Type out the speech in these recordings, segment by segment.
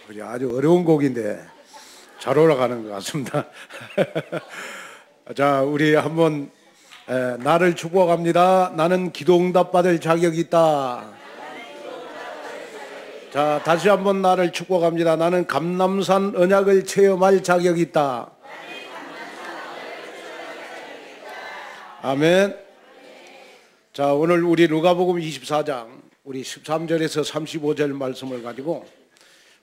아주 어려운 곡인데 잘 올라가는 것 같습니다. 자, 우리 한번 나를 축복합니다. 나는 기도응답 받을 자격이 있다. 자, 다시 한번 나를 축복합니다. 나는 감람산 언약을 체험할 자격이 있다. 아멘. 자, 오늘 우리 누가복음 24장 우리 13절에서 35절 말씀을 가지고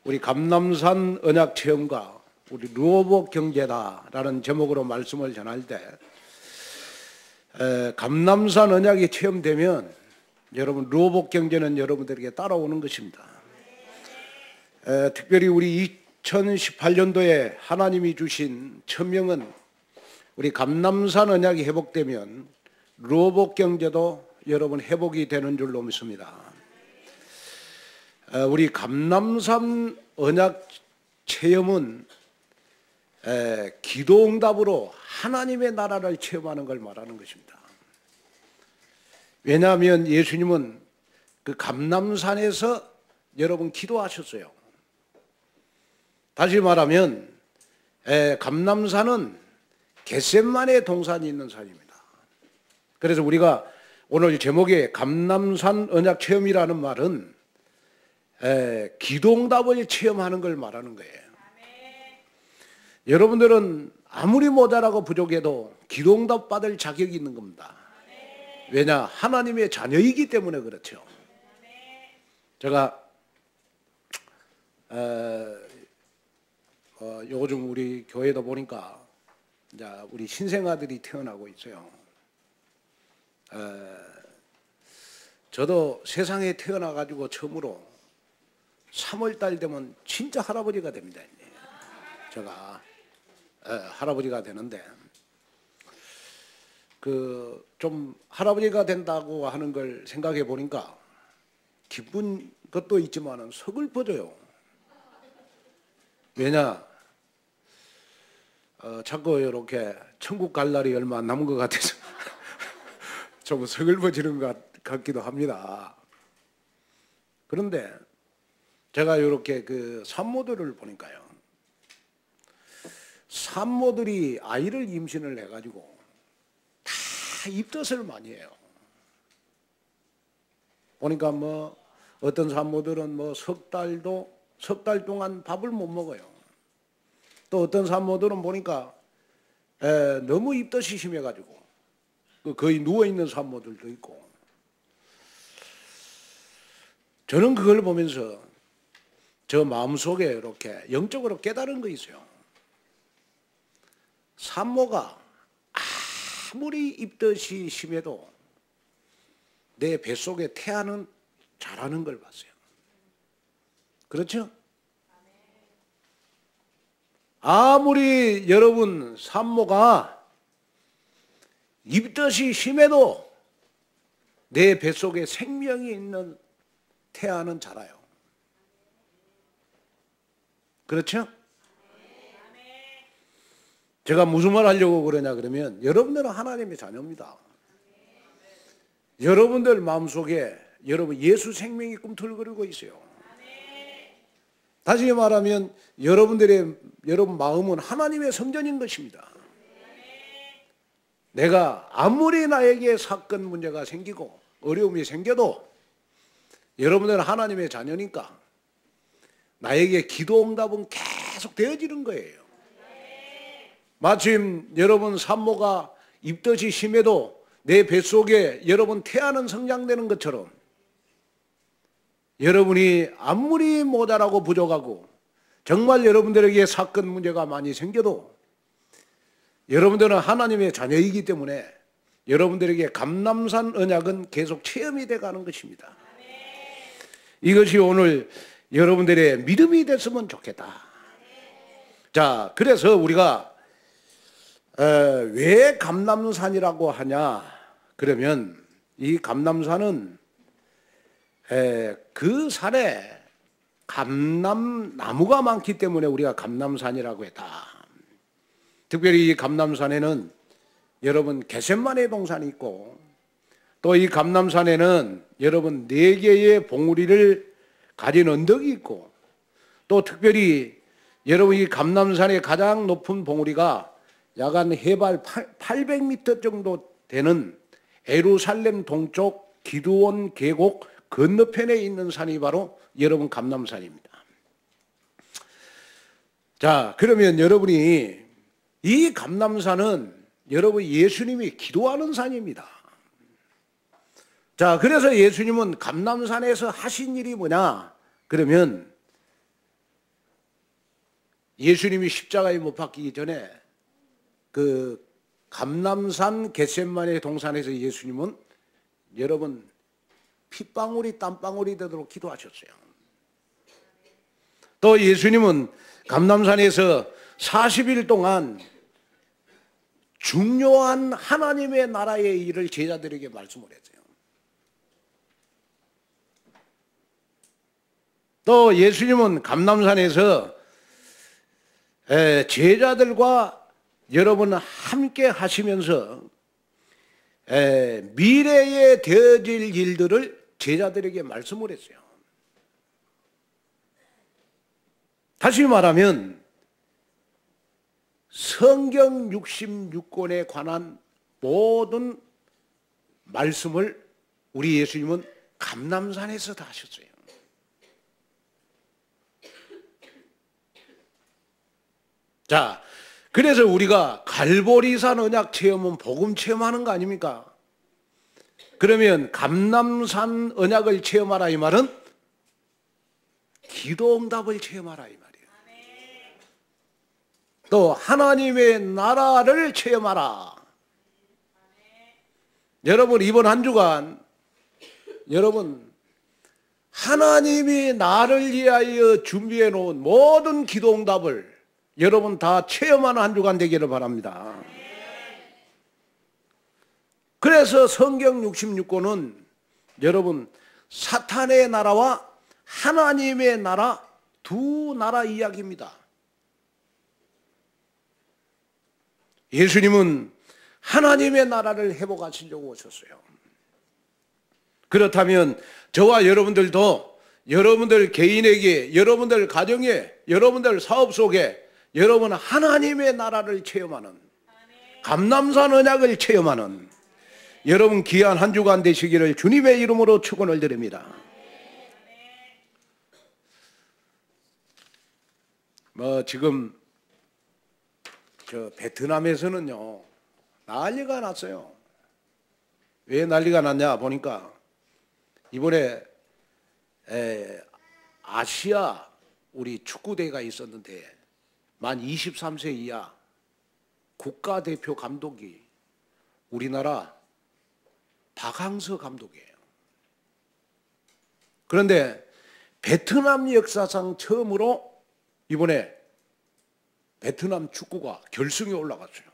우리 감람산 언약 체험과 우리 루어복 경제다라는 제목으로 말씀을 전할 때 감람산 언약이 체험되면 여러분 루어복 경제는 여러분들에게 따라오는 것입니다. 특별히 우리 2018년도에 하나님이 주신 천명은 우리 감람산 언약이 회복되면 루어복 경제도 여러분 회복이 되는 줄로 믿습니다. 우리 감람산 언약 체험은 기도응답으로 하나님의 나라를 체험하는 걸 말하는 것입니다. 왜냐하면 예수님은 그 감람산에서 여러분 기도하셨어요. 다시 말하면 감람산은 겟셋마네 동산이 있는 산입니다. 그래서 우리가 오늘 제목에 감람산 언약 체험이라는 말은 기도응답을 체험하는 걸 말하는 거예요. 여러분들은 아무리 모자라고 부족해도 기도응답 받을 자격이 있는 겁니다. 왜냐? 하나님의 자녀이기 때문에 그렇죠. 제가 요즘 우리 교회도 보니까 이제 우리 신생아들이 태어나고 있어요. 저도 세상에 태어나가지고 처음으로 3월달 되면 진짜 할아버지가 됩니다. 제가 할아버지가 되는데 좀 할아버지가 된다고 하는 걸 생각해 보니까 기쁜 것도 있지만은 서글퍼져요. 왜냐? 자꾸 이렇게 천국 갈 날이 얼마 안 남은 것 같아서 좀 서글퍼지는 것 같기도 합니다. 그런데 제가 이렇게 그 산모들을 보니까요, 산모들이 아이를 임신을 해가지고 다 입덧을 많이 해요. 보니까 뭐 어떤 산모들은 뭐 석 달 동안 밥을 못 먹어요. 또 어떤 산모들은 보니까 너무 입덧이 심해가지고 거의 누워있는 산모들도 있고. 저는 그걸 보면서 저 마음속에 이렇게 영적으로 깨달은 거 있어요. 산모가 아무리 입덧이 심해도 내 뱃속에 태아는 자라는 걸 봤어요. 그렇죠? 아무리 여러분 산모가 입덧이 심해도 내 뱃속에 생명이 있는 태아는 자라요. 그렇죠? 제가 무슨 말 하려고 그러냐 그러면 여러분들은 하나님의 자녀입니다. 여러분들 마음속에 여러분 예수 생명이 꿈틀거리고 있어요. 다시 말하면 여러분 마음은 하나님의 성전인 것입니다. 내가 아무리 나에게 사건 문제가 생기고 어려움이 생겨도 여러분들은 하나님의 자녀니까 나에게 기도응답은 계속 되어지는 거예요. 마침 여러분 산모가 입덧이 심해도 내 뱃속에 여러분 태아는 성장되는 것처럼 여러분이 아무리 모자라고 부족하고 정말 여러분들에게 사건 문제가 많이 생겨도 여러분들은 하나님의 자녀이기 때문에 여러분들에게 감람산 언약은 계속 체험이 돼가는 것입니다. 이것이 오늘 여러분들의 믿음이 됐으면 좋겠다. 자, 그래서 우리가 왜 감람산이라고 하냐 그러면 이 감람산은 그 산에 감람나무가 많기 때문에 우리가 감람산이라고 했다. 특별히 이 감람산에는 여러분 겟셋마네 동산이 있고 또 이 감람산에는 여러분 4개의 봉우리를 가진 언덕이 있고 또 특별히 여러분 이 감람산의 가장 높은 봉우리가 약 한 해발 800m 정도 되는 예루살렘 동쪽 기드온 계곡 건너편에 있는 산이 바로 여러분 감람산입니다. 자, 그러면 여러분이 이 감람산은 여러분 예수님이 기도하는 산입니다. 자, 그래서 예수님은 감람산에서 하신 일이 뭐냐? 그러면 예수님이 십자가에 못 박히기 전에 그 감람산 겟세마네 동산에서 예수님은 여러분 핏방울이 땀방울이 되도록 기도하셨어요. 또 예수님은 감람산에서 40일 동안 중요한 하나님의 나라의 일을 제자들에게 말씀을 했어요. 또 예수님은 감람산에서 제자들과 여러분 함께 하시면서 미래에 되어질 일들을 제자들에게 말씀을 했어요. 다시 말하면 성경 66권에 관한 모든 말씀을 우리 예수님은 감람산에서 다 하셨어요. 자, 그래서 우리가 갈보리산 언약 체험은 복음 체험하는 거 아닙니까? 그러면 감람산 언약을 체험하라 이 말은 기도응답을 체험하라 이 말이에요. 또 하나님의 나라를 체험하라. 여러분 이번 한 주간 여러분 하나님이 나를 위하여 준비해 놓은 모든 기도응답을 여러분 다 체험하는 한 주간 되기를 바랍니다. 그래서 성경 66권은 여러분 사탄의 나라와 하나님의 나라 두 나라 이야기입니다. 예수님은 하나님의 나라를 회복하시려고 오셨어요. 그렇다면 저와 여러분들도 여러분들 개인에게, 여러분들 가정에, 여러분들 사업 속에 여러분 하나님의 나라를 체험하는 감람산 언약을 체험하는 여러분 귀한 한 주간 되시기를 주님의 이름으로 축원을 드립니다. 지금 저 베트남에서는요 난리가 났어요. 왜 난리가 났냐 보니까 이번에 아시아 우리 축구대회가 있었는데 만 23세 이하 국가대표 감독이 우리나라 박항서 감독이에요. 그런데 베트남 역사상 처음으로 이번에 베트남 축구가 결승에 올라갔어요.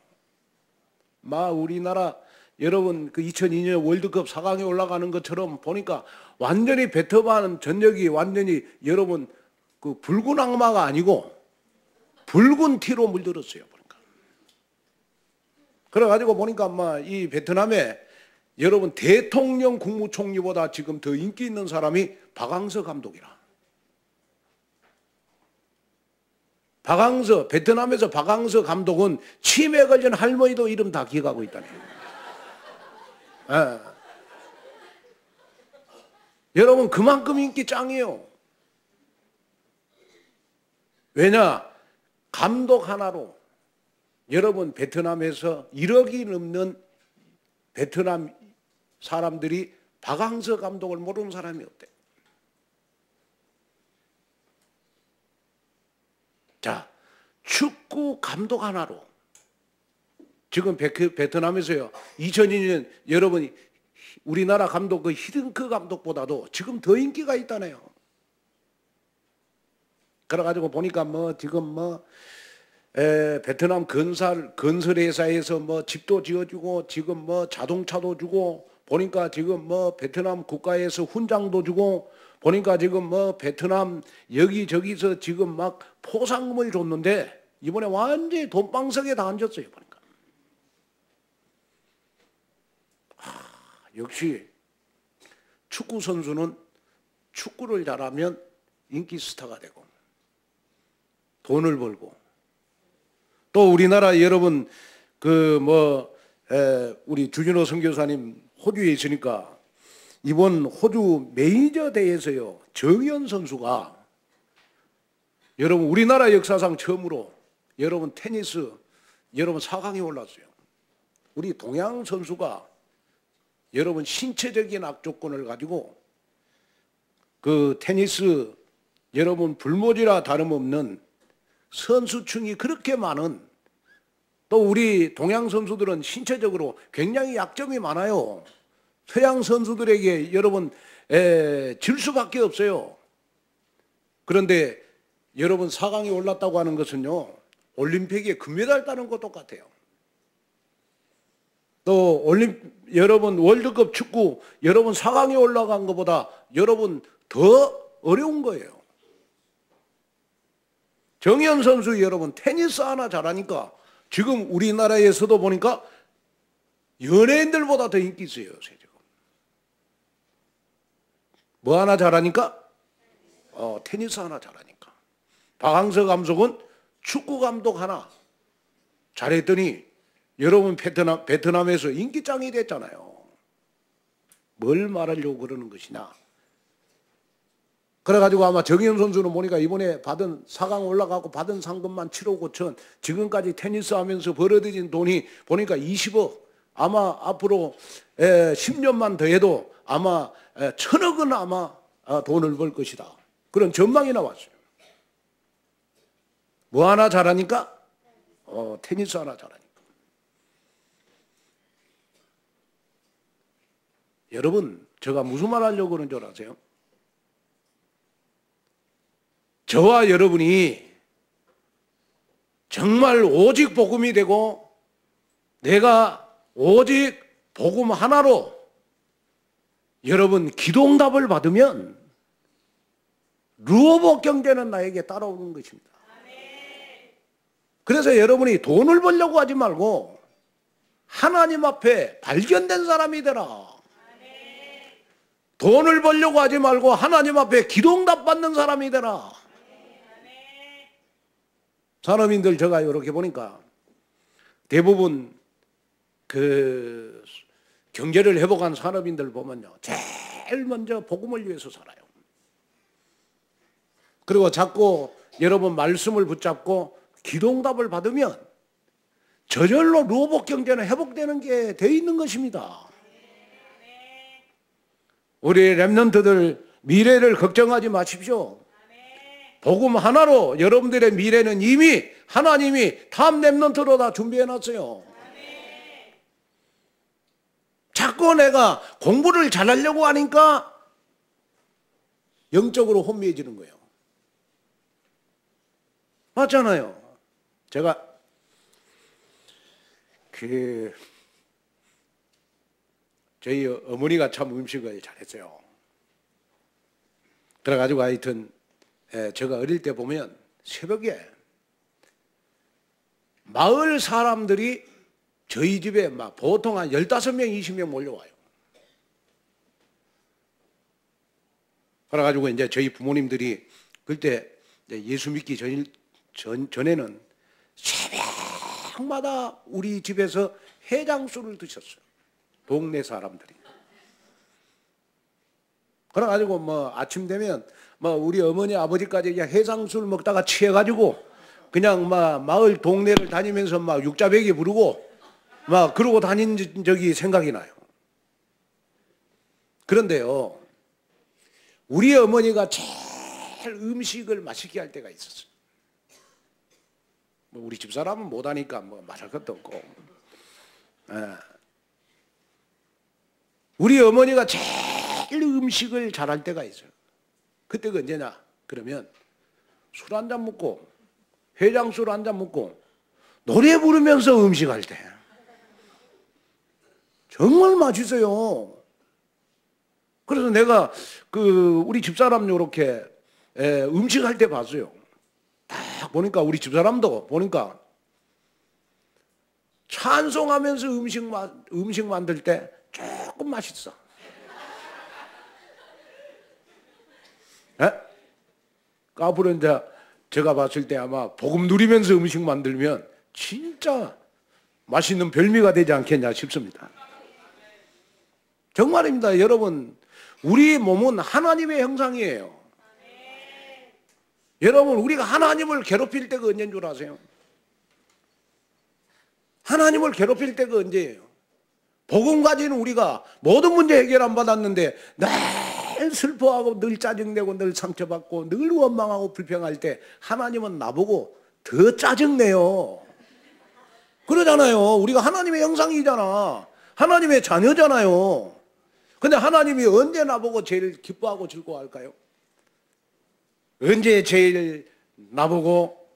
우리나라 여러분 그 2002년 월드컵 4강에 올라가는 것처럼 보니까 완전히 베트남 전역이 완전히 여러분 그 붉은 악마가 아니고 붉은 티로 물들었어요. 보니까. 그래가지고 보니까 이 베트남에 여러분 대통령 국무총리보다 지금 더 인기 있는 사람이 박항서 감독이라. 베트남에서 박항서 감독은 치매 걸린 할머니도 이름 다 기억하고 있다네. 여러분 그만큼 인기 짱이에요. 왜냐? 감독 하나로 여러분 베트남에서 1억이 넘는 베트남 사람들이 박항서 감독을 모르는 사람이 없대. 자, 축구 감독 하나로 지금 베트남에서요 2002년 여러분이 우리나라 감독 그 히딩크 감독보다도 지금 더 인기가 있다네요. 그래가지고 보니까 지금 베트남 건설회사에서 집도 지어주고 지금 자동차도 주고 보니까 지금 베트남 국가에서 훈장도 주고 보니까 지금 베트남 여기저기서 지금 막 포상금을 줬는데 이번에 완전히 돈방석에 다 앉았어요. 보니까. 역시 축구 선수는 축구를 잘하면 인기 스타가 되고 돈을 벌고 또 우리나라 여러분 우리 주진호 선교사님 호주에 있으니까 이번 호주 메이저 대회에서요 정현 선수가 여러분 우리나라 역사상 처음으로 여러분 테니스 여러분 4강에 올랐어요. 우리 동양 선수가 여러분 신체적인 악조건을 가지고 그 테니스 여러분 불모지라 다름없는 선수층이 그렇게 많은 또 우리 동양 선수들은 신체적으로 굉장히 약점이 많아요. 서양 선수들에게 여러분 질 수밖에 없어요. 그런데 여러분 4강에 올랐다고 하는 것은요 올림픽에 금메달 따는 것 똑같아요. 또 여러분 월드컵 축구 여러분 4강에 올라간 것보다 여러분 더 어려운 거예요. 정현 선수 여러분 테니스 하나 잘하니까 지금 우리나라에서도 보니까 연예인들보다 더 인기 있어요. 지금. 뭐 하나 잘하니까? 테니스 하나 잘하니까. 박항서 감독은 축구 감독 하나 잘했더니 여러분 베트남에서 인기짱이 됐잖아요. 뭘 말하려고 그러는 것이냐. 그래가지고 아마 정현 선수는 보니까 이번에 받은 4강 올라가고 받은 상금만 7억 5천 지금까지 테니스 하면서 벌어들인 돈이 보니까 20억 아마 앞으로 10년만 더 해도 아마 1,000억은 아마 돈을 벌 것이다. 그런 전망이 나왔어요. 뭐 하나 잘하니까? 테니스 하나 잘하니까. 여러분 제가 무슨 말 하려고 그러는 줄 아세요? 저와 여러분이 정말 오직 복음이 되고 내가 오직 복음 하나로 여러분 기도응답을 받으면 루어복 경제는 나에게 따라오는 것입니다. 그래서 여러분이 돈을 벌려고 하지 말고 하나님 앞에 발견된 사람이 되라. 돈을 벌려고 하지 말고 하나님 앞에 기도응답 받는 사람이 되라. 산업인들 제가 이렇게 보니까 대부분 그 경제를 회복한 산업인들 보면요 제일 먼저 복음을 위해서 살아요. 그리고 자꾸 여러분 말씀을 붙잡고 기도응답을 받으면 저절로 루어복 경제는 회복되는 게 돼 있는 것입니다. 우리 렘넌트들 미래를 걱정하지 마십시오. 복음 하나로 여러분들의 미래는 이미 하나님이 탑 렘넌트로 다 준비해놨어요. 자꾸 내가 공부를 잘하려고 하니까 영적으로 혼미해지는 거예요. 맞잖아요. 제가 저희 어머니가 참 음식을 잘했어요. 그래가지고 하여튼 제가 어릴 때 보면 새벽에 마을 사람들이 저희 집에 막 보통 한 15명, 20명 몰려와요. 그래가지고 이제 저희 부모님들이 그때 예수 믿기 전에는 새벽마다 우리 집에서 해장술을 드셨어요. 동네 사람들이. 그래가지고 뭐 아침 되면 뭐 우리 어머니 아버지까지 그냥 해장술 먹다가 취해가지고 그냥 막 마을 동네를 다니면서 막 육자배기 부르고 막 그러고 다닌 적이 생각이 나요. 그런데요, 우리 어머니가 제일 음식을 맛있게 할 때가 있었어요. 뭐 우리 집사람은 못하니까 뭐 말할 것도 없고. 우리 어머니가 제일 음식을 잘할 때가 있어요. 그때가 언제냐? 그러면 술 한 잔 먹고 회장술 한 잔 먹고 노래 부르면서 음식할 때 정말 맛있어요. 그래서 내가 우리 집사람 요렇게 음식할 때 봤어요. 딱 보니까 우리 집사람도 보니까 찬송하면서 음식 만들 때 조금 맛있어. 앞으로 이제 제가 봤을 때 아마 복음 누리면서 음식 만들면 진짜 맛있는 별미가 되지 않겠냐 싶습니다. 정말입니다. 여러분, 우리 몸은 하나님의 형상이에요. 여러분, 우리가 하나님을 괴롭힐 때가 언제인 줄 아세요? 하나님을 괴롭힐 때가 언제예요? 복음 가지는 우리가 모든 문제 해결 안 받았는데 늘 슬퍼하고 늘 짜증내고 늘 상처받고 늘 원망하고 불평할 때 하나님은 나보고 더 짜증내요. 그러잖아요. 우리가 하나님의 형상이잖아. 하나님의 자녀잖아요. 근데 하나님이 언제 나보고 제일 기뻐하고 즐거워할까요? 언제 제일 나보고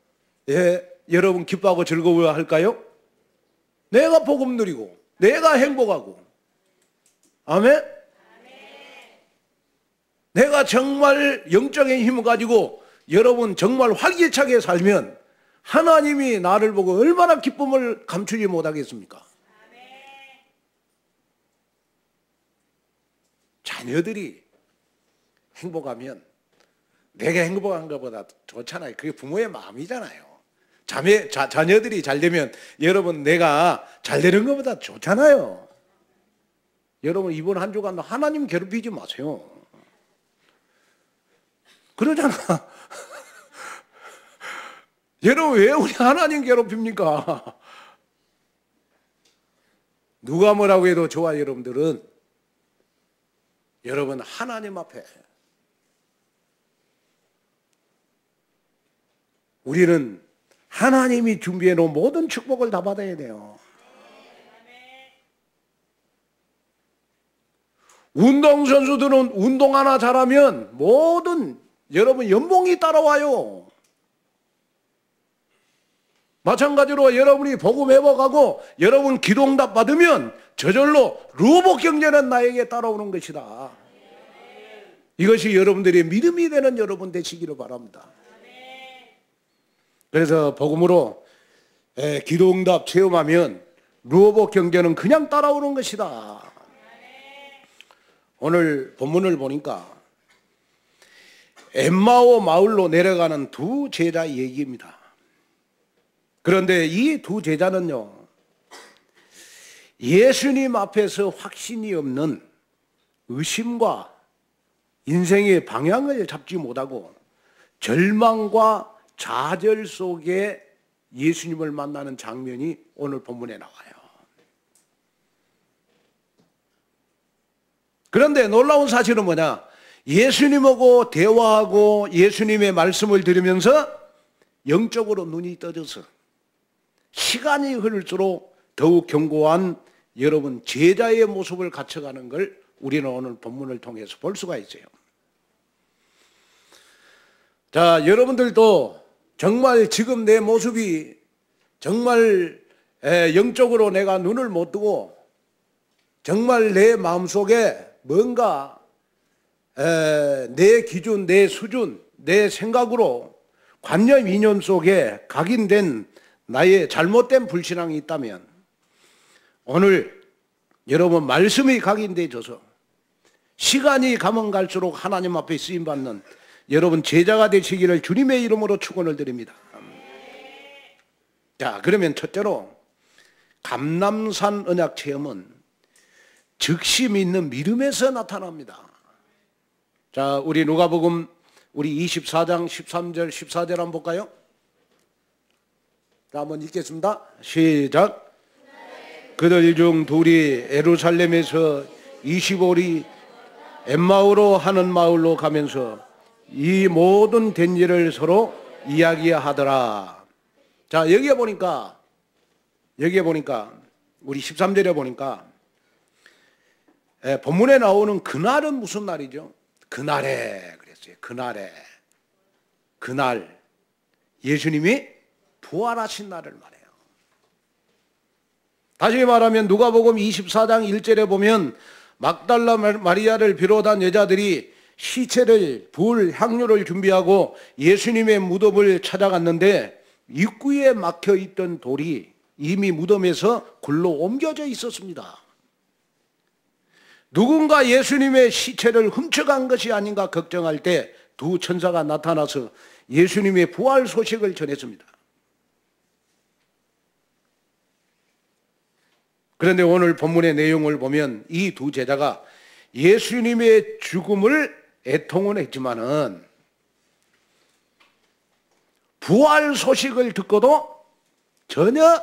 여러분 기뻐하고 즐거워할까요? 내가 복음 누리고 내가 행복하고, 아멘? 내가 정말 영적인 힘을 가지고 여러분 정말 활기차게 살면 하나님이 나를 보고 얼마나 기쁨을 감추지 못하겠습니까? 자녀들이 행복하면 내가 행복한 것보다 좋잖아요. 그게 부모의 마음이잖아요. 자녀들이 잘 되면 여러분 내가 잘 되는 것보다 좋잖아요. 여러분 이번 한 주간 하나님 괴롭히지 마세요. 그러잖아. 여러분 왜 우리 하나님 괴롭힙니까? 누가 뭐라고 해도 좋아. 여러분들은 여러분 하나님 앞에 우리는 하나님이 준비해 놓은 모든 축복을 다 받아야 돼요. 운동선수들은 운동 하나 잘하면 모든 여러분 연봉이 따라와요. 마찬가지로 여러분이 복음 회복하고 여러분 기도응답 받으면 저절로 로봇 경제는 나에게 따라오는 것이다. 이것이 여러분들의 믿음이 되는 여러분 되시기를 바랍니다. 그래서 복음으로 기도응답 체험하면 로봇 경제는 그냥 따라오는 것이다. 오늘 본문을 보니까 엠마오 마을로 내려가는 두 제자 얘기입니다. 그런데 이 두 제자는요, 예수님 앞에서 확신이 없는 의심과 인생의 방향을 잡지 못하고 절망과 좌절 속에 예수님을 만나는 장면이 오늘 본문에 나와요. 그런데 놀라운 사실은 뭐냐? 예수님하고 대화하고 예수님의 말씀을 들으면서 영적으로 눈이 떠져서 시간이 흐를수록 더욱 견고한 여러분 제자의 모습을 갖춰가는 걸 우리는 오늘 본문을 통해서 볼 수가 있어요. 자, 여러분들도 정말 지금 내 모습이 정말 영적으로 내가 눈을 못 뜨고 정말 내 마음속에 뭔가 내 기준, 내 수준, 내 생각으로 관념 이념 속에 각인된 나의 잘못된 불신앙이 있다면 오늘 여러분 말씀이 각인되어져서 시간이 가면 갈수록 하나님 앞에 쓰임받는 여러분 제자가 되시기를 주님의 이름으로 축원을 드립니다. 자, 그러면 첫째로 감람산 언약 체험은 즉시 믿는 믿음에서 나타납니다. 자, 우리 누가복음 우리 24장 13절 14절 한번 볼까요? 자, 한번 읽겠습니다. 시작. 그들 중 둘이 예루살렘에서 25리 엠마오로 하는 마을로 가면서 이 모든 된 일을 서로 이야기하더라. 자, 여기에 보니까 우리 13절에 보니까 본문에 나오는 그날은 무슨 날이죠? 그날에 그랬어요. 그날 예수님이 부활하신 날을 말해요. 다시 말하면 누가복음 24장 1절에 보면 막달라 마리아를 비롯한 여자들이 시체를 부을 향료를 준비하고 예수님의 무덤을 찾아갔는데 입구에 막혀있던 돌이 이미 무덤에서 굴러 옮겨져 있었습니다. 누군가 예수님의 시체를 훔쳐간 것이 아닌가 걱정할 때 두 천사가 나타나서 예수님의 부활 소식을 전했습니다. 그런데 오늘 본문의 내용을 보면 이 두 제자가 예수님의 죽음을 애통은 했지만은 부활 소식을 듣고도 전혀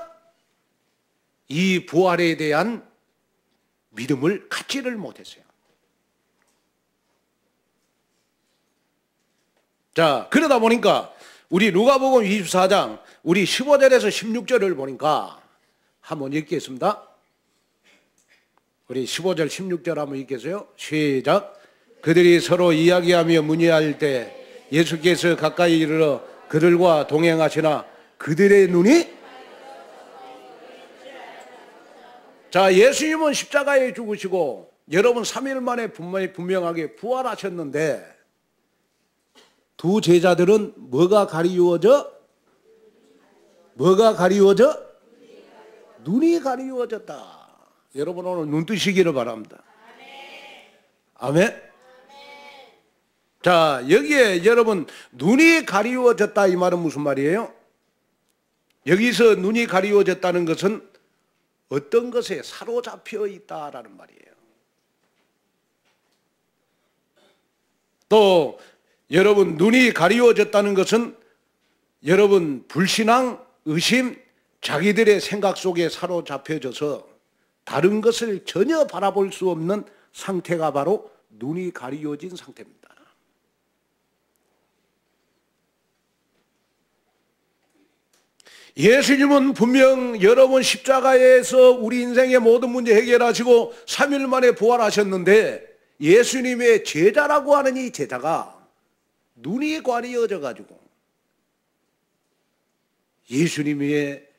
이 부활에 대한 믿음을 갖지를 못했어요. 자, 그러다 보니까 우리 누가복음 24장 우리 15절에서 16절을 보니까 한번 읽겠습니다. 우리 15절 16절 한번 읽겠어요. 시작. 그들이 서로 이야기하며 문의할 때 예수께서 가까이 이르러 그들과 동행하시나 그들의 눈이, 자, 예수님은 십자가에 죽으시고 여러분 3일 만에 분명하게 부활하셨는데 두 제자들은 뭐가 가리워져? 뭐가 가리워져? 눈이 가리워졌다. 여러분 오늘 눈 뜨시기를 바랍니다. 아멘. 자, 여기에 여러분 눈이 가리워졌다 이 말은 무슨 말이에요? 여기서 눈이 가리워졌다는 것은 어떤 것에 사로잡혀 있다라는 말이에요. 또 여러분 눈이 가리워졌다는 것은 여러분 불신앙, 의심, 자기들의 생각 속에 사로잡혀져서 다른 것을 전혀 바라볼 수 없는 상태가 바로 눈이 가리워진 상태입니다. 예수님은 분명 여러분 십자가에서 우리 인생의 모든 문제 해결하시고 3일 만에 부활하셨는데 예수님의 제자라고 하는 이 제자가 눈이 가리워져 가지고 예수님의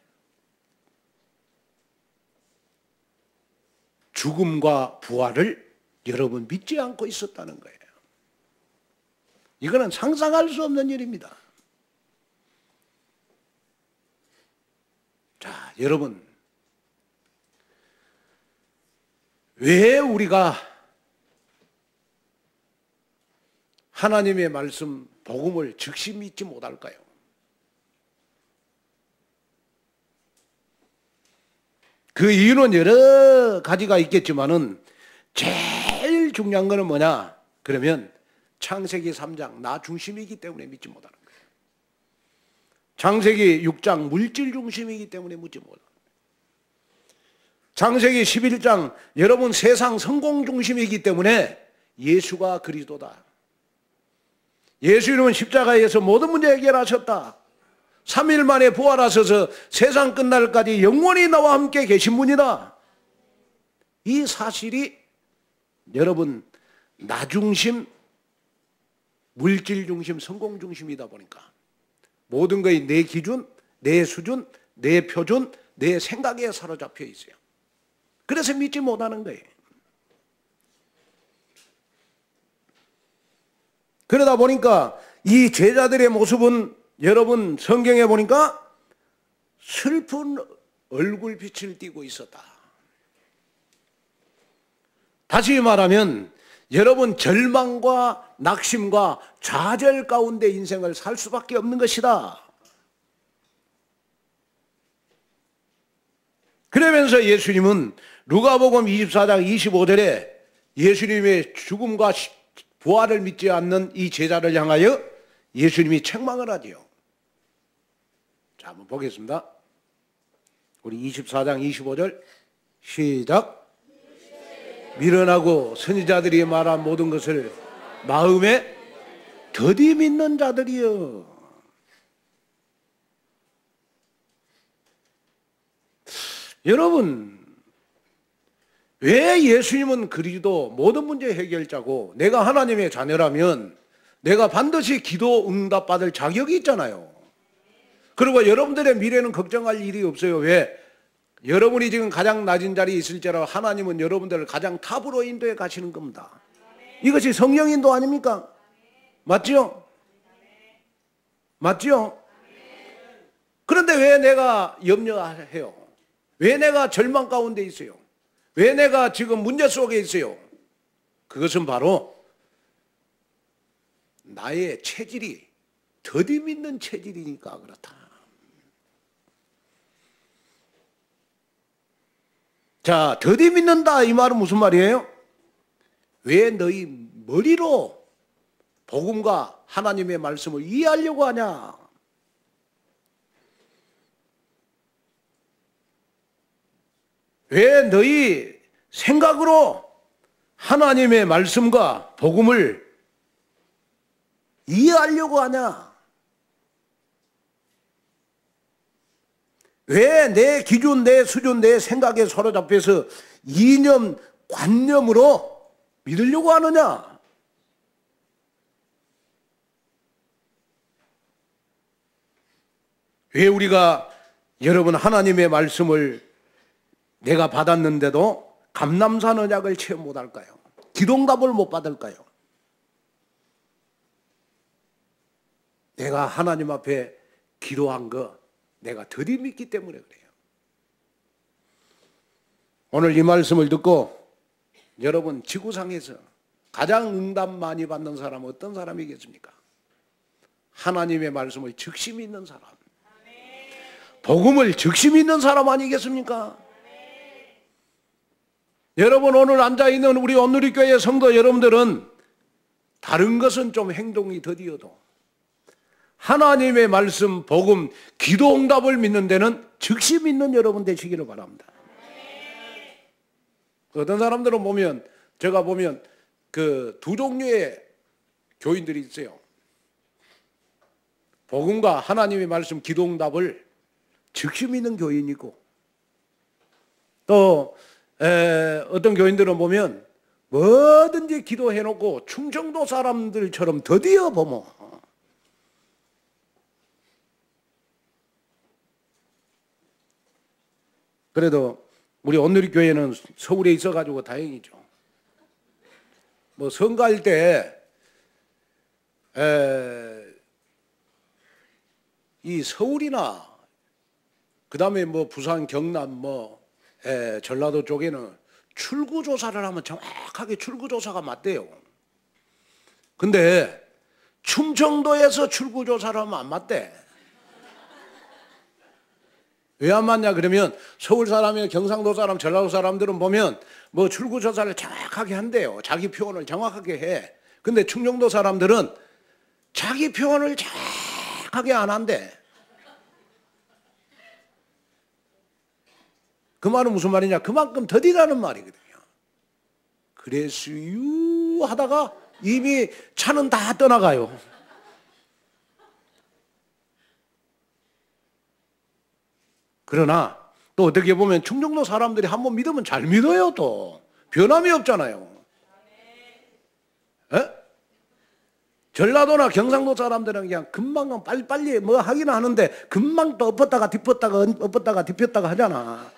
죽음과 부활을 여러분 믿지 않고 있었다는 거예요. 이거는 상상할 수 없는 일입니다. 자, 여러분, 왜 우리가 하나님의 말씀, 복음을 즉시 믿지 못할까요? 그 이유는 여러 가지가 있겠지만은 제일 중요한 거는 뭐냐? 그러면 창세기 3장 나 중심이기 때문에 믿지 못하는 거예요. 창세기 6장 물질 중심이기 때문에 믿지 못하는 거예요. 창세기 11장 여러분 세상 성공 중심이기 때문에 예수가 그리스도다. 예수님은 십자가에서 모든 문제 해결하셨다. 3일 만에 부활하셔서 세상 끝날까지 영원히 나와 함께 계신 분이다. 이 사실이 여러분 나 중심, 물질 중심, 성공 중심이다 보니까 모든 것이 내 기준, 내 수준, 내 표준, 내 생각에 사로잡혀 있어요. 그래서 믿지 못하는 거예요. 그러다 보니까 이 제자들의 모습은 여러분 성경에 보니까 슬픈 얼굴빛을 띠고 있었다. 다시 말하면 여러분 절망과 낙심과 좌절 가운데 인생을 살 수밖에 없는 것이다. 그러면서 예수님은 누가복음 24장 25절에 예수님의 죽음과 부활을 믿지 않는 이 제자를 향하여 예수님이 책망을 하지요. 자, 한번 보겠습니다. 우리 24장 25절 시작. 미련하고 선지자들이 말한 모든 것을 마음에 더디 믿는 자들이여. 여러분, 왜 예수님은 그리스도 모든 문제 해결자고 내가 하나님의 자녀라면 내가 반드시 기도 응답받을 자격이 있잖아요. 그리고 여러분들의 미래는 걱정할 일이 없어요. 왜? 여러분이 지금 가장 낮은 자리에 있을지라도 하나님은 여러분들을 가장 탑으로 인도해 가시는 겁니다. 이것이 성령 인도 아닙니까? 맞죠? 맞죠? 그런데 왜 내가 염려해요? 왜 내가 절망 가운데 있어요? 왜 내가 지금 문제 속에 있어요? 그것은 바로 나의 체질이 더디 믿는 체질이니까 그렇다. 자, 더디 믿는다 이 말은 무슨 말이에요? 왜 너희 머리로 복음과 하나님의 말씀을 이해하려고 하냐? 왜 너희 생각으로 하나님의 말씀과 복음을 이해하려고 하냐? 왜 내 기준, 내 수준, 내 생각에 사로잡혀서 이념, 관념으로 믿으려고 하느냐? 왜 우리가 여러분 하나님의 말씀을 내가 받았는데도 감남산 언약을 체험 못할까요? 기도응답을 못 받을까요? 내가 하나님 앞에 기도한 거 내가 더디 믿기 때문에 그래요. 오늘 이 말씀을 듣고 여러분 지구상에서 가장 응답 많이 받는 사람은 어떤 사람이겠습니까? 하나님의 말씀을 즉시 믿는 사람, 복음을 즉시 믿는 사람 아니겠습니까? 여러분 오늘 앉아있는 우리 온누리교회 성도 여러분들은 다른 것은 좀 행동이 더디어도 하나님의 말씀, 복음, 기도응답을 믿는 데는 즉시 믿는 여러분 되시기를 바랍니다. 어떤 사람들은 보면 제가 보면 그 두 종류의 교인들이 있어요. 복음과 하나님의 말씀, 기도응답을 즉시 믿는 교인이 있고 또 어떤 교인들은 보면 뭐든지 기도해놓고 충청도 사람들처럼 더디어 보면 그래도 우리 온누리교회는 서울에 있어가지고 다행이죠. 뭐 선거할 때 이 서울이나 그 다음에 뭐 부산, 경남, 뭐 전라도 쪽에는 출구조사를 하면 정확하게 출구조사가 맞대요. 근데 충청도에서 출구조사를 하면 안 맞대. 왜 안 맞냐 그러면 서울 사람이나 경상도 사람, 전라도 사람들은 보면 뭐 출구조사를 정확하게 한대요. 자기 표현을 정확하게 해. 근데 충청도 사람들은 자기 표현을 정확하게 안 한대. 그 말은 무슨 말이냐? 그만큼 더디라는 말이거든요. 그래서유 하다가 이미 차는 다 떠나가요. 그러나 또 어떻게 보면 충청도 사람들이 한번 믿으면 잘 믿어요. 또 변함이 없잖아요. 에? 전라도나 경상도 사람들은 그냥 금방 빨리빨리 뭐 하긴 하는데 금방 또 엎었다가 뒤폈다가 하잖아.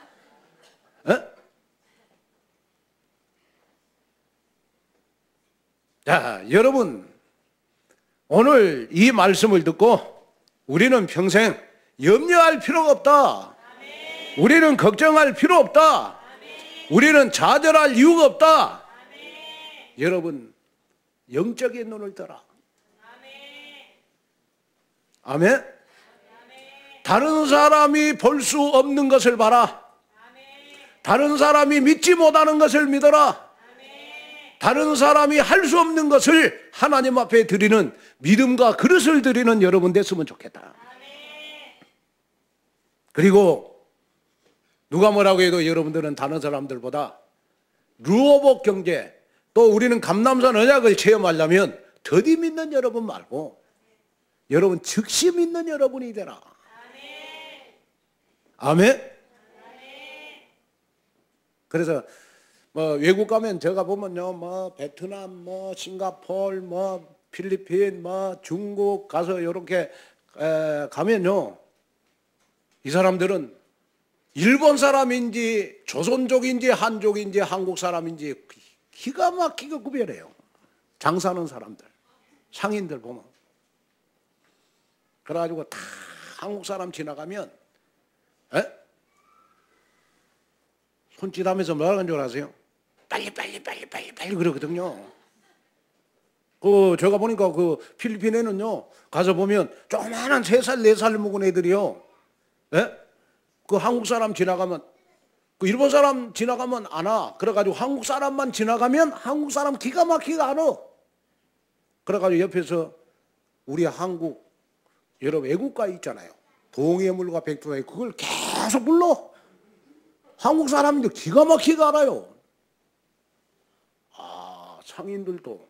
에? 자, 여러분 오늘 이 말씀을 듣고 우리는 평생 염려할 필요가 없다. 우리는 걱정할 필요 없다. 우리는 좌절할 이유가 없다. 여러분 영적인 눈을 떠라. 아멘. 다른 사람이 볼 수 없는 것을 봐라. 다른 사람이 믿지 못하는 것을 믿어라. 다른 사람이 할 수 없는 것을 하나님 앞에 드리는 믿음과 그릇을 드리는 여러분 됐으면 좋겠다. 그리고 누가 뭐라고 해도 여러분들은 다른 사람들보다 루어복 경제 또 우리는 감남산 언약을 체험하려면 더디 믿는 여러분 말고 여러분 즉시 믿는 여러분이 되라. 아멘. 그래서 뭐 외국 가면 제가 보면요, 뭐 베트남, 뭐 싱가포르, 뭐 필리핀, 뭐 중국 가서 이렇게 가면요, 이 사람들은 일본 사람인지 조선족인지 한족인지 한국 사람인지 기가 막히게 구별해요. 장사하는 사람들, 상인들 보면. 그래가지고 다 한국 사람 지나가면 손짓하면서 뭐라는 줄 아세요? 빨리 그러거든요. 제가 보니까 그 필리핀에는요, 가서 보면 조그마한 3살, 4살 먹은 애들이요. 예? 그 한국 사람 지나가면, 그 일본 사람 지나가면 안 와. 그래가지고 한국 사람만 지나가면 한국 사람 기가 막히게 안 와. 그래가지고 옆에서 우리 한국, 여러 외국가 있잖아요. 동해물과 백두산이 그걸 계속 불러. 한국 사람들 기가 막히게 알아요. 아, 상인들도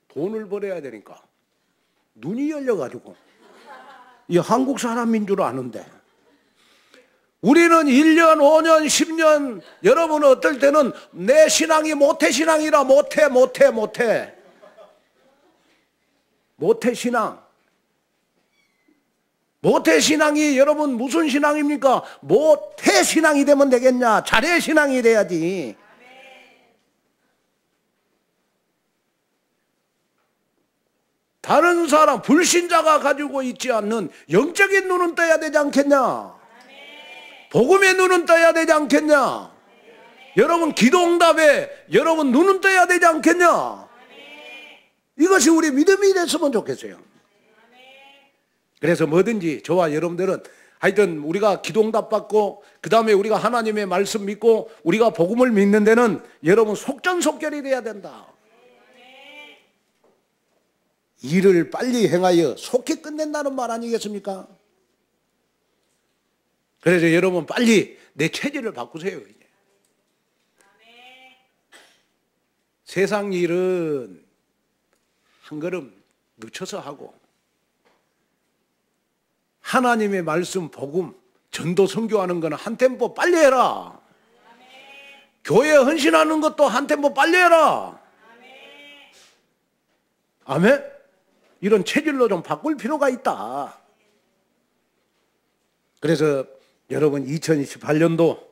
돈을 벌어야 되니까 눈이 열려가지고 이 한국 사람인 줄 아는데, 우리는 1년, 5년, 10년, 여러분은 어떨 때는 내 신앙이 모태신앙이라 모태신앙. 모태신앙이 여러분 무슨 신앙입니까? 모태신앙이 되면 되겠냐? 자래신앙이 돼야지. 다른 사람, 불신자가 가지고 있지 않는 영적인 눈은 떠야 되지 않겠냐? 복음의 눈은 떠야 되지 않겠냐? 여러분 기도응답에 여러분 눈은 떠야 되지 않겠냐? 이것이 우리 믿음이 됐으면 좋겠어요. 그래서 뭐든지 저와 여러분들은 하여튼 우리가 기도응답 받고 그 다음에 우리가 하나님의 말씀 믿고 우리가 복음을 믿는 데는 여러분 속전속결이 돼야 된다. 일을 빨리 행하여 속히 끝낸다는 말 아니겠습니까? 그래서 여러분 빨리 내 체질을 바꾸세요. 이제. 세상 일은 한 걸음 늦춰서 하고 하나님의 말씀, 복음, 전도, 선교하는 거는 한 템포 빨리 해라. 교회 헌신하는 것도 한 템포 빨리 해라. 아멘? 이런 체질로 좀 바꿀 필요가 있다. 그래서 여러분 2028년도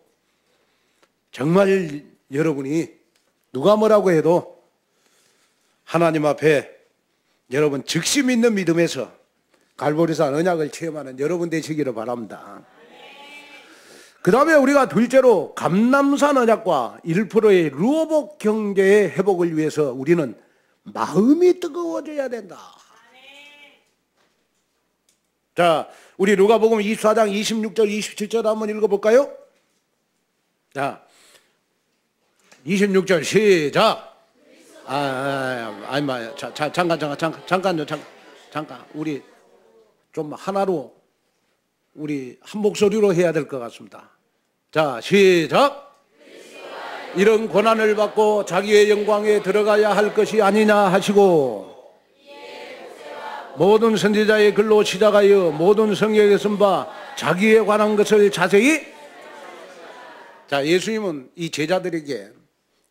정말 여러분이 누가 뭐라고 해도 하나님 앞에 여러분 즉시 믿는 믿음에서 갈보리산 언약을 체험하는 여러분 되시기를 바랍니다. 그 다음에 우리가 둘째로 감남산 언약과 1%의 루어복 경제의 회복을 위해서 우리는 마음이 뜨거워져야 된다. 자, 우리 누가복음 24장 26절 27절 한번 읽어볼까요? 자, 26절 시작. 잠깐 우리 좀 하나로 우리 한 목소리로 해야 될 것 같습니다. 자, 시작. 이런 고난을 받고 자기의 영광에 들어가야 할 것이 아니냐 하시고 모든 선지자의 글로 시작하여 모든 성경에 쓴 바 자기에 관한 것을 자세히. 자, 예수님은 이 제자들에게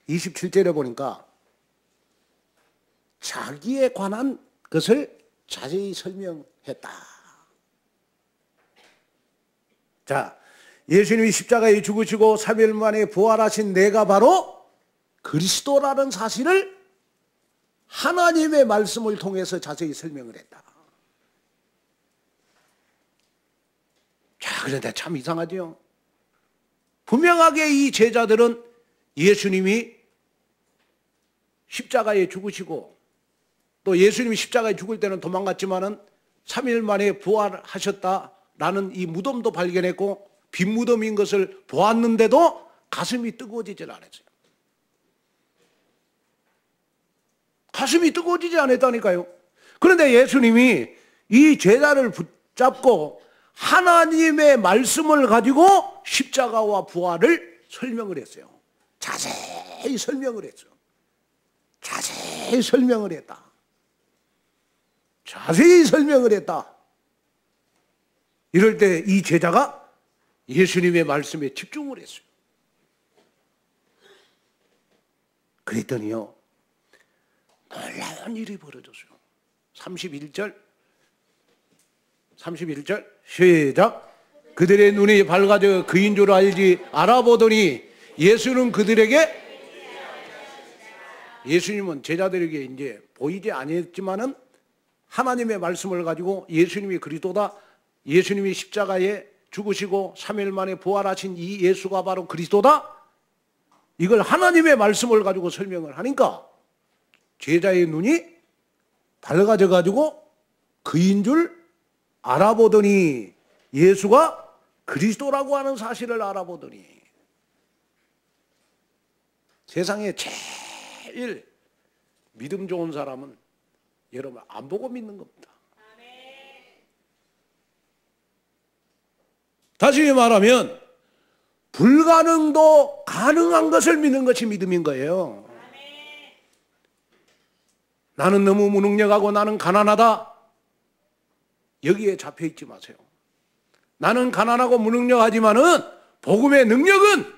27절에 보니까 자기에 관한 것을 자세히 설명했다. 자, 예수님이 십자가에 죽으시고 3일 만에 부활하신 내가 바로 그리스도라는 사실을 하나님의 말씀을 통해서 자세히 설명을 했다. 자, 그런데 참 이상하죠. 분명하게 이 제자들은 예수님이 십자가에 죽으시고 또 예수님이 십자가에 죽을 때는 도망갔지만은 3일 만에 부활하셨다라는 이 무덤도 발견했고 빈 무덤인 것을 보았는데도 가슴이 뜨거워지질 않았어요. 가슴이 뜨거워지지 않았다니까요. 그런데 예수님이 이 제자를 붙잡고 하나님의 말씀을 가지고 십자가와 부활을 설명을 했어요. 자세히 설명을 했어요. 자세히 설명을 했다. 자세히 설명을 했다. 이럴 때 이 제자가 예수님의 말씀에 집중을 했어요. 그랬더니요, 놀라운 일이 벌어졌어요. 31절 시작. 그들의 눈이 밝아져 그인 줄 알아보더니 예수는 그들에게, 예수님은 제자들에게 이제 보이지 아니했지만은 하나님의 말씀을 가지고 예수님이 그리스도다, 예수님이 십자가에 죽으시고 3일 만에 부활하신 이 예수가 바로 그리스도다, 이걸 하나님의 말씀을 가지고 설명을 하니까 제자의 눈이 밝아져 가지고 그인 줄 알아보더니 예수가 그리스도라고 하는 사실을 알아보더니 세상에 제일 믿음 좋은 사람은 여러분 안 보고 믿는 겁니다. 다시 말하면 불가능도 가능한 것을 믿는 것이 믿음인 거예요. 나는 너무 무능력하고 나는 가난하다. 여기에 잡혀 있지 마세요. 나는 가난하고 무능력하지만은 복음의 능력은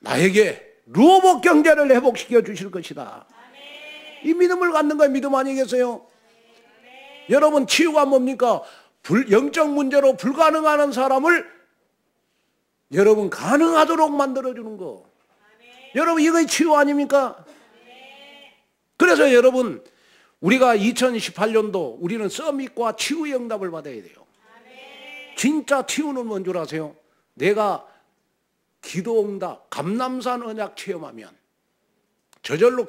나에게 루어복 경제를 회복시켜 주실 것이다. 이 믿음을 갖는 거예요. 믿음 아니겠어요? 여러분 치유가 뭡니까? 영적 문제로 불가능한 사람을 여러분 가능하도록 만들어주는 거. 여러분 이거 치유 아닙니까? 그래서 여러분 우리가 2018년도 우리는 서밋과 치유의 응답을 받아야 돼요. 진짜 치유는 뭔 줄 아세요? 내가 기도응답 감람산 언약 체험하면 저절로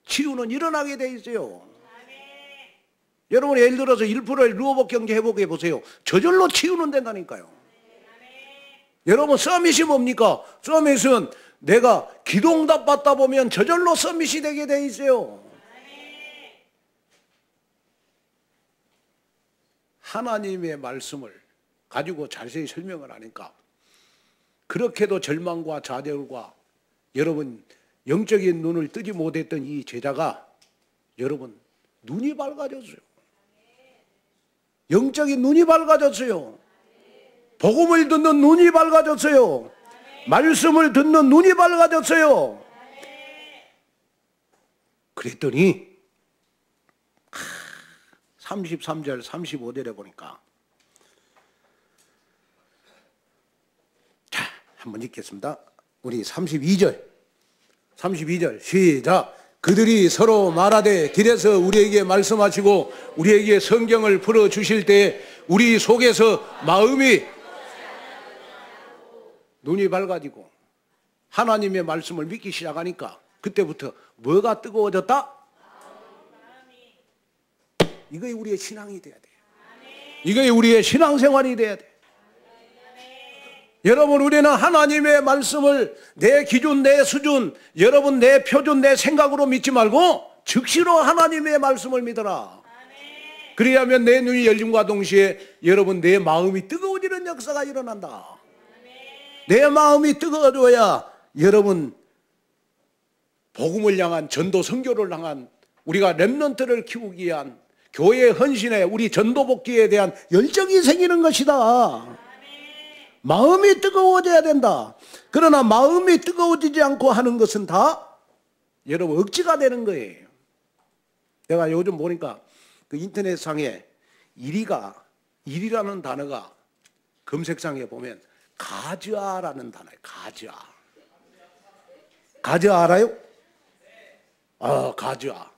치유는 일어나게 돼 있어요. 여러분 예를 들어서 1%의 루어복 경제 회복해 보세요. 저절로 치유는 된다니까요. 여러분 서밋이 뭡니까? 서밋은 내가 기도응답 받다 보면 저절로 서밋이 되게 돼 있어요. 하나님의 말씀을 가지고 자세히 설명을 하니까 그렇게도 절망과 좌절과 여러분 영적인 눈을 뜨지 못했던 이 제자가 여러분 눈이 밝아졌어요. 영적인 눈이 밝아졌어요. 복음을 듣는 눈이 밝아졌어요. 말씀을 듣는 눈이 밝아졌어요. 그랬더니 33절 35절에 보니까 자 한번 읽겠습니다. 우리 32절 시작. 그들이 서로 말하되 길에서 우리에게 말씀하시고 우리에게 성경을 풀어주실 때 우리 속에서 마음이 눈이 밝아지고 하나님의 말씀을 믿기 시작하니까 그때부터 뭐가 뜨거워졌다? 이게 우리의 신앙이 돼야 돼요. 이게 우리의 신앙생활이 돼야 돼요. 여러분 우리는 하나님의 말씀을 내 기준 내 수준 여러분 내 표준 내 생각으로 믿지 말고 즉시로 하나님의 말씀을 믿어라. 그래야면 내 눈이 열림과 동시에 여러분 내 마음이 뜨거워지는 역사가 일어난다. 내 마음이 뜨거워져야 여러분 복음을 향한 전도 선교를 향한 우리가 렘넌트를 키우기 위한 교회의 헌신에 우리 전도 복귀에 대한 열정이 생기는 것이다. 마음이 뜨거워져야 된다. 그러나 마음이 뜨거워지지 않고 하는 것은 다 여러분 억지가 되는 거예요. 내가 요즘 보니까 그 인터넷상에 일이라는 단어가 검색상에 보면 가즈아라는 단어예요. 가즈아 알아요? 가즈아.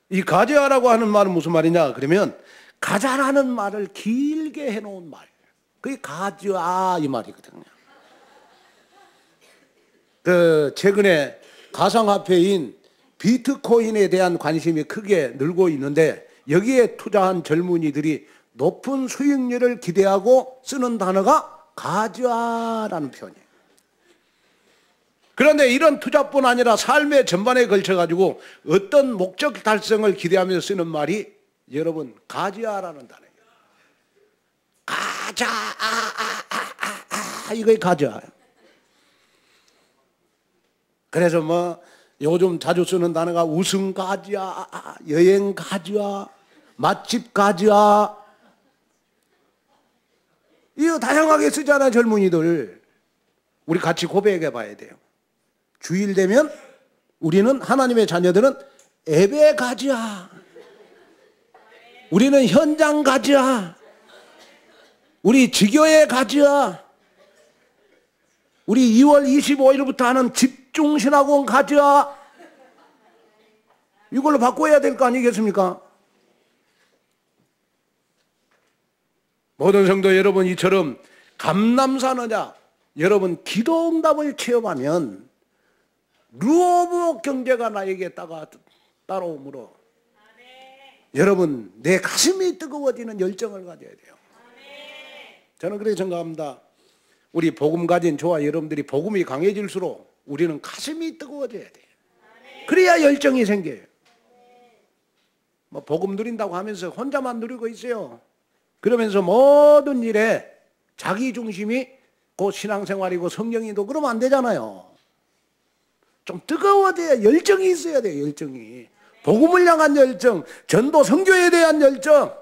이 가즈아라고 하는 말은 무슨 말이냐 그러면 가자라는 말을 길게 해놓은 말. 그게 가즈아 이 말이거든요. 최근에 가상화폐인 비트코인에 대한 관심이 크게 늘고 있는데 여기에 투자한 젊은이들이 높은 수익률을 기대하고 쓰는 단어가 가즈아라는 표현이에요. 그런데 이런 투자뿐 아니라 삶의 전반에 걸쳐가지고 어떤 목적 달성을 기대하면서 쓰는 말이 여러분 가즈아라는 단어예요. 가자 이거 가자. 그래서 뭐 요즘 자주 쓰는 단어가 우승 가자, 여행 가자, 맛집 가자. 이거 다양하게 쓰잖아요 젊은이들. 우리 같이 고백해 봐야 돼요. 주일 되면 우리는 하나님의 자녀들은 예배 가자. 우리는 현장 가자. 우리 지교회 가자. 우리 2월 25일부터 하는 집중신학원 가자. 이걸로 바꿔야 될 거 아니겠습니까? 모든 성도 여러분 이처럼 감람산 언약 여러분 기도응답을 체험하면 루어복 경제가 나에게 따라오므로 여러분 내 가슴이 뜨거워지는 열정을 가져야 돼요. 저는 그렇게 생각합니다. 우리 복음 가진 저와 여러분들이 복음이 강해질수록 우리는 가슴이 뜨거워져야 돼요. 그래야 열정이 생겨요. 뭐 복음 누린다고 하면서 혼자만 누리고 있어요. 그러면서 모든 일에 자기 중심이 그 신앙생활이고 성령이도 그러면 안 되잖아요. 좀 뜨거워져야 열정이 있어야 돼요. 열정이. 복음을 향한 열정, 전도 선교에 대한 열정.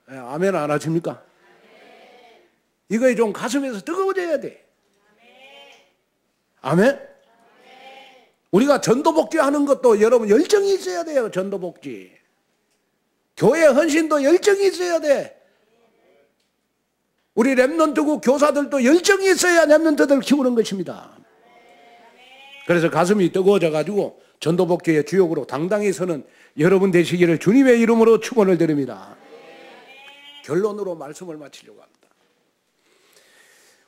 네, 아멘 안 하십니까? 이거에 좀 가슴에서 뜨거워져야 돼. 아멘? 우리가 전도복지 하는 것도 여러분 열정이 있어야 돼요. 전도복지. 교회 헌신도 열정이 있어야 돼. 우리 렘넌트국 교사들도 열정이 있어야 렘넌트들 키우는 것입니다. 그래서 가슴이 뜨거워져 가지고 전도복지의 주역으로 당당히 서는 여러분 되시기를 주님의 이름으로 축원을 드립니다. 결론으로 말씀을 마치려고 합니다.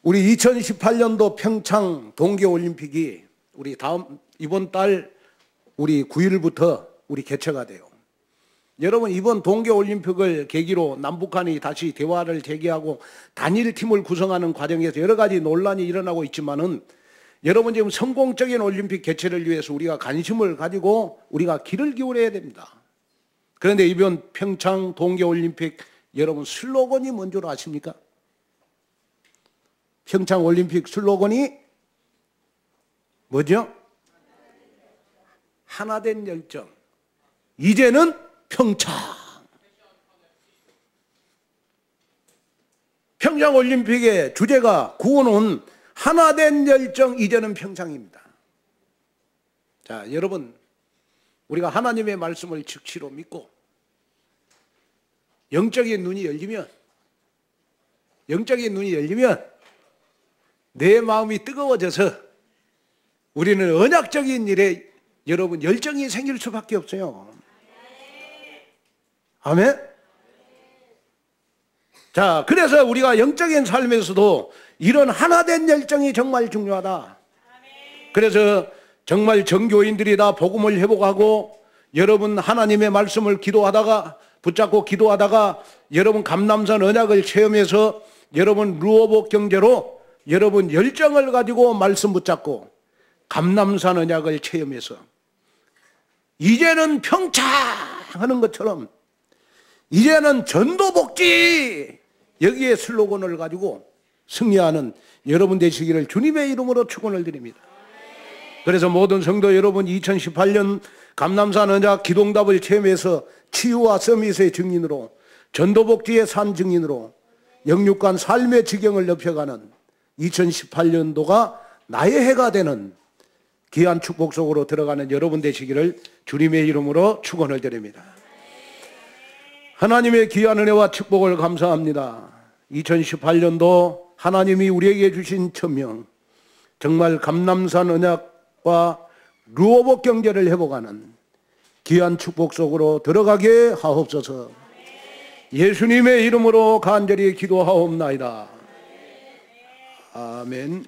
우리 2018년도 평창 동계올림픽이 우리 이번 달 우리 9일부터 우리 개최가 돼요. 여러분 이번 동계올림픽을 계기로 남북한이 다시 대화를 재개하고 단일팀을 구성하는 과정에서 여러 가지 논란이 일어나고 있지만은 여러분 지금 성공적인 올림픽 개최를 위해서 우리가 관심을 가지고 우리가 귀를 기울여야 됩니다. 그런데 이번 평창 동계올림픽 여러분 슬로건이 뭔 줄 아십니까? 평창올림픽 슬로건이 뭐죠? 하나된 열정. 이제는 평창. 평창올림픽의 주제가 구호는 하나된 열정 이제는 평창입니다. 자, 여러분 우리가 하나님의 말씀을 즉시로 믿고 영적인 눈이 열리면 내 마음이 뜨거워져서 우리는 언약적인 일에 여러분 열정이 생길 수밖에 없어요. 아멘? 자, 그래서 우리가 영적인 삶에서도 이런 하나된 열정이 정말 중요하다. 그래서 정말 정교인들이 다 복음을 회복하고 여러분 하나님의 말씀을 붙잡고 기도하다가 여러분 감람산 언약을 체험해서 여러분 루어복 경제로 여러분 열정을 가지고 말씀 붙잡고 감람산 언약을 체험해서 이제는 평창 하는 것처럼 이제는 전도복지 여기에 슬로건을 가지고 승리하는 여러분 되시기를 주님의 이름으로 축원을 드립니다. 그래서 모든 성도 여러분 2018년 감람산 언약 기도응답을 체험해서 치유와 서밋의 증인으로 전도복지의 산 증인으로 영육간 삶의 지경을 높여가는 2018년도가 나의 해가 되는 귀한 축복 속으로 들어가는 여러분 되시기를 주님의 이름으로 축원을 드립니다. 하나님의 귀한 은혜와 축복을 감사합니다. 2018년도 하나님이 우리에게 주신 천명 정말 감람산 언약과 루어복 경제를 회복하는 귀한 축복 속으로 들어가게 하옵소서. 예수님의 이름으로 간절히 기도하옵나이다. 아멘.